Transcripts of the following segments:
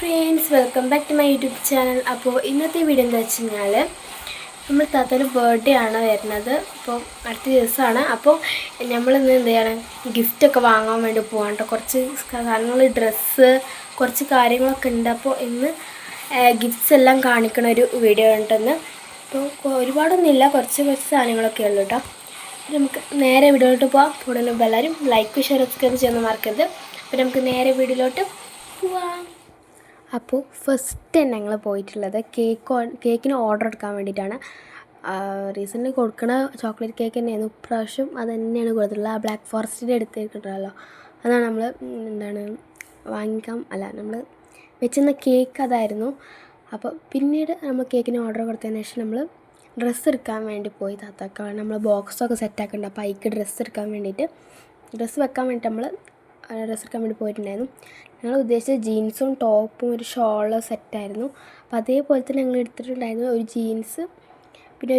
Friends, welcome back to my YouTube channel. അപ്പോൾ ഇന്നത്തെ video എന്താ വെച്ച് കഴിഞ്ഞാൽ നമ്മൾ താത്തൊരു ബർത്ത്ഡേ ആണ് വരുന്നത്. അപ്പോൾ അടുത്ത ദിവസമാണ്. അപ്പോൾ നമ്മളിന്ന് എന്ത് ചെയ്യണം, ഗിഫ്റ്റൊക്കെ വാങ്ങാൻ വേണ്ടി പോകാൻ കേട്ടോ. കുറച്ച് കാര്യങ്ങൾ, ഡ്രസ്സ്, കുറച്ച് കാര്യങ്ങളൊക്കെ ഉണ്ട്. അപ്പോൾ ഇന്ന് ഗിഫ്റ്റ്സ് എല്ലാം കാണിക്കണ ഒരു വീഡിയോ ഉണ്ടെന്ന്. അപ്പോൾ ഒരുപാടൊന്നുമില്ല, കുറച്ച് സാധനങ്ങളൊക്കെ ഉള്ളൂ കേട്ടോ. നമുക്ക് നേരെ വീഡിയോയിലോട്ട് പോകാം. കൂടുതലും എല്ലാവരും ലൈക്ക്, ഷെയർ, സബ്സ്ക്രൈബ് ചെയ്യുന്ന മറക്കരുത്. അപ്പോൾ നമുക്ക് നേരെ വീഡിയോയിലോട്ട് പോവാം. അപ്പോൾ ഫസ്റ്റ് തന്നെ ഞങ്ങൾ പോയിട്ടുള്ളത് കേക്കിന് ഓർഡർ എടുക്കാൻ വേണ്ടിയിട്ടാണ്. റീസെൻ്റ് കൊടുക്കണ ചോക്ലേറ്റ് കേക്ക് തന്നെയായിരുന്നു. ഇപ്രാവശ്യം അത് തന്നെയാണ് കൊടുത്തിട്ടുള്ളത്. ആ ബ്ലാക്ക് ഫോറസ്റ്റിൻ്റെ എടുത്തിട്ടുണ്ടല്ലോ, അതാണ് നമ്മൾ നമ്മൾ വെച്ചിരുന്ന കേക്ക് അതായിരുന്നു. അപ്പോൾ പിന്നീട് നമ്മൾ കേക്കിന് ഓർഡർ കൊടുത്തതിന് ശേഷം നമ്മൾ ഡ്രസ്സ് എടുക്കാൻ വേണ്ടി പോയി. താത്താക്ക നമ്മൾ ബോക്സൊക്കെ സെറ്റാക്കുന്നുണ്ട്. അപ്പോൾ അതിക്ക് ഡ്രസ്സ് എടുക്കാൻ വേണ്ടിയിട്ട്, ഡ്രസ്സ് വെക്കാൻ വേണ്ടിയിട്ട് നമ്മൾ ഡ്രസ്സ് എടുക്കാൻ വേണ്ടി പോയിട്ടുണ്ടായിരുന്നു. ഞങ്ങൾ ഉദ്ദേശിച്ചത് ജീൻസും ടോപ്പും ഒരു ഷോള് സെറ്റായിരുന്നു. അപ്പോൾ അതേപോലെ തന്നെ ഞങ്ങൾ എടുത്തിട്ടുണ്ടായിരുന്നു ഒരു ജീൻസ്, പിന്നെ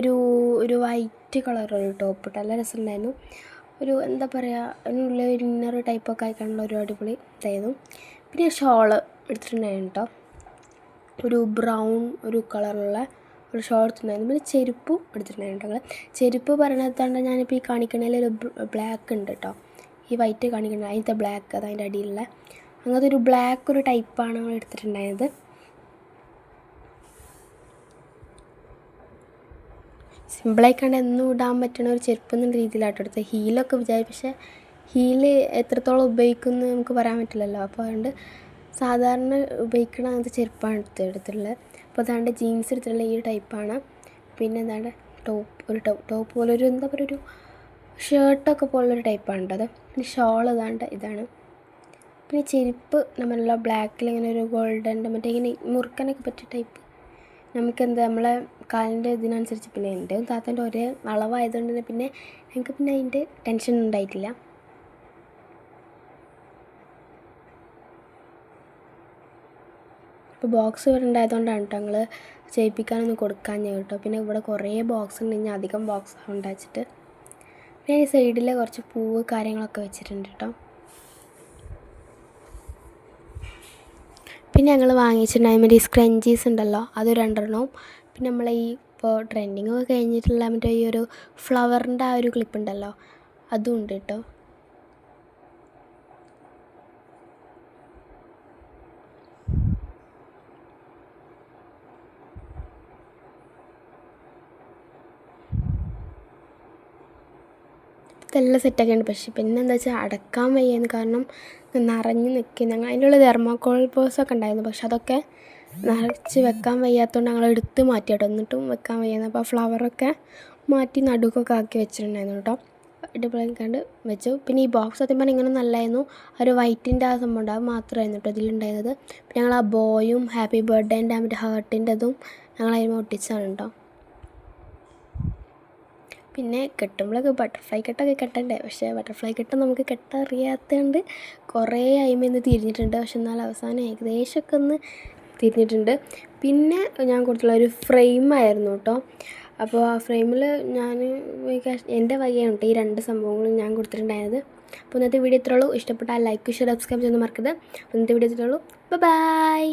ഒരു വൈറ്റ് കളറൊരു ടോപ്പ് ഇട്ട് നല്ല രസമുണ്ടായിരുന്നു. ഒരു എന്താ പറയുക, അതിനുള്ള ഒരു ഇന്നർ ടൈപ്പൊക്കെ ആയിക്കാണുള്ള ഒരു അടിപൊളി ഇതായിരുന്നു. പിന്നെ ഷോള് എടുത്തിട്ടുണ്ടായിരുന്നു കേട്ടോ, ഒരു ബ്രൗൺ ഒരു കളറുള്ള ഒരു ഷോൾ എടുത്തിട്ടുണ്ടായിരുന്നു. പിന്നെ ചെരുപ്പും എടുത്തിട്ടുണ്ടായിരുന്നു കേട്ടോ. ചെരുപ്പ് പറയണതാണ് ഞാനിപ്പോൾ ഈ കാണിക്കണതിൽ ഒരു ബ്ലാക്ക് ഉണ്ട് കേട്ടോ, ഈ വൈറ്റ് കാണിക്കുന്നത് അതിൻ്റെ ബ്ലാക്ക്, അത് അതിൻ്റെ അടിയിലുള്ള അങ്ങനത്തെ ഒരു ബ്ലാക്ക് ഒരു ടൈപ്പാണ് നമ്മൾ എടുത്തിട്ടുണ്ടായത്. സിമ്പിളായി കണ്ട് എന്നും ഇടാൻ പറ്റുന്ന ഒരു ചെരുപ്പ് എന്നുള്ള രീതിയിലാട്ടോ എടുത്തത്. ഹീലൊക്കെ വിചാരിച്ചു, പക്ഷേ ഹീല് എത്രത്തോളം ഉപയോഗിക്കുമെന്ന് നമുക്ക് പറയാൻ പറ്റില്ലല്ലോ. അപ്പോൾ അതുകൊണ്ട് സാധാരണ ഉപയോഗിക്കണ അങ്ങനത്തെ ചെരുപ്പാണ് എടുത്തിട്ടുള്ളത്. അപ്പോൾ അതാണ്ട് ജീൻസ് എടുത്തിട്ടുള്ള ഈ ടൈപ്പാണ്. പിന്നെ എന്താണ്ട് ടോപ്പ് പോലെ ഒരു എന്താ പറയുക, ഒരു ഷർട്ടൊക്കെ പോലുള്ളൊരു ടൈപ്പാണ് കേട്ടോ അത്. പിന്നെ ഷോൾ ഇതാണ്. പിന്നെ ചെരുപ്പ് നമ്മളുള്ള ബ്ലാക്കിൽ ഇങ്ങനെ ഒരു ഗോൾഡൻ്റെ മറ്റേ ഇങ്ങനെ മുറുക്കാനൊക്കെ പറ്റിയ ടൈപ്പ്. നമുക്കെന്താ നമ്മളെ കാലിൻ്റെ ഇതിനനുസരിച്ച്, പിന്നെ എൻ്റെ താത്തൻ്റെ ഒരേ അളവായതുകൊണ്ട് തന്നെ പിന്നെ ഞങ്ങൾക്ക് പിന്നെ അതിൻ്റെ ടെൻഷൻ ഉണ്ടായിട്ടില്ല. ഇപ്പോൾ ബോക്സ് ഇവിടെ ഉണ്ടായതുകൊണ്ടാണ് കേട്ടോ ഞങ്ങൾ ചെയ്യിപ്പിക്കാനൊന്നും കൊടുക്കാൻ കേട്ടോ. പിന്നെ ഇവിടെ കുറേ ബോക്സ് ഉണ്ട്, ഇനി അധികം ബോക്സ് ഉണ്ടാച്ചിട്ട്. പിന്നെ ഈ സൈഡിൽ കുറച്ച് പൂവ് കാര്യങ്ങളൊക്കെ വെച്ചിട്ടുണ്ട് കേട്ടോ. പിന്നെ ഞങ്ങൾ വാങ്ങിച്ചിട്ടുണ്ടായ മറ്റേ സ്ക്രഞ്ചീസ് ഉണ്ടല്ലോ, അത് 2 പിന്നെ നമ്മളെ ഈ ഇപ്പോൾ ട്രെൻഡിങ് ഒക്കെ കഴിഞ്ഞിട്ടുള്ള മറ്റേ ഈ ഒരു ഫ്ലവറിൻ്റെ ആ ഒരു ക്ലിപ്പ് ഉണ്ടല്ലോ, അതും ഉണ്ട് കേട്ടോ. ഇതെല്ലാം സെറ്റൊക്കെ ഉണ്ട്. പക്ഷേ പിന്നെ എന്താ വെച്ചാൽ അടക്കാൻ വയ്യാന്ന്, കാരണം നിറഞ്ഞ് നിൽക്കും. ഞങ്ങൾ അതിൻ്റെ ഉള്ളിൽ തെർമോക്കോൾ ബോക്സൊക്കെ ഉണ്ടായിരുന്നു, പക്ഷെ അതൊക്കെ നിറച്ച് വെക്കാൻ വയ്യാത്തതുകൊണ്ട് ഞങ്ങൾ എടുത്ത് മാറ്റി കേട്ടോ. എന്നിട്ടും വെക്കാൻ വയ്യാന്ന്. അപ്പോൾ ഫ്ലവറൊക്കെ മാറ്റി നടുക്കൊക്കെ ആക്കി വെച്ചിട്ടുണ്ടായിരുന്നു കേട്ടോ. അടിപൊളിയാക്കാണ്ട് വെച്ചു. പിന്നെ ഈ ബോക്സ് സത്യം പറഞ്ഞാൽ ഇങ്ങനെ നല്ലായിരുന്നു. ഒരു വൈറ്റിൻ്റെ ആ സംഭവം ഉണ്ട്, അത് മാത്രമായിരുന്നു കേട്ടോ ഇതിലുണ്ടായിരുന്നത്. പിന്നെ ഞങ്ങൾ ആ ബോയും ഹാപ്പി ബർത്ത്ഡേൻ്റെ മറ്റേ ഹാർട്ടിൻ്റെ അതും ഞങ്ങൾ അതിന് ഒട്ടിച്ചാണ് കേട്ടോ. പിന്നെ കെട്ടുമ്പോഴൊക്കെ ബട്ടർഫ്ലൈ കെട്ടൊക്കെ കെട്ടണ്ടേ, പക്ഷേ ബട്ടർഫ്ലൈ കെട്ട് നമുക്ക് കെട്ടറിയാത്തതുകൊണ്ട് കുറേ അയിമേന്ന് തിരിഞ്ഞിട്ടുണ്ട്. പക്ഷെ എന്നാൽ അവസാനം ഏകദേശമൊക്കെ ഒന്ന് തിരിഞ്ഞിട്ടുണ്ട്. പിന്നെ ഞാൻ കൊടുത്തുള്ള ഒരു ഫ്രെയിമായിരുന്നു കേട്ടോ. അപ്പോൾ ആ ഫ്രെയിമിൽ ഞാൻ എൻ്റെ വകയാണ് കേട്ടോ ഈ 2 സംഭവങ്ങളും ഞാൻ കൊടുത്തിട്ടുണ്ടായത്. അപ്പോൾ ഇന്നത്തെ വീഡിയോ ഇത്രയുള്ളൂ. ഇഷ്ടപ്പെട്ടാൽ ലൈക്ക്, ഷെയർ, സബ്സ്ക്രൈബ് ചെയ്യുന്നത് മറക്കരുത്. അപ്പോൾ ഇന്നത്തെ വീഡിയോ ഇത്രയുള്ളൂ. ബൈ.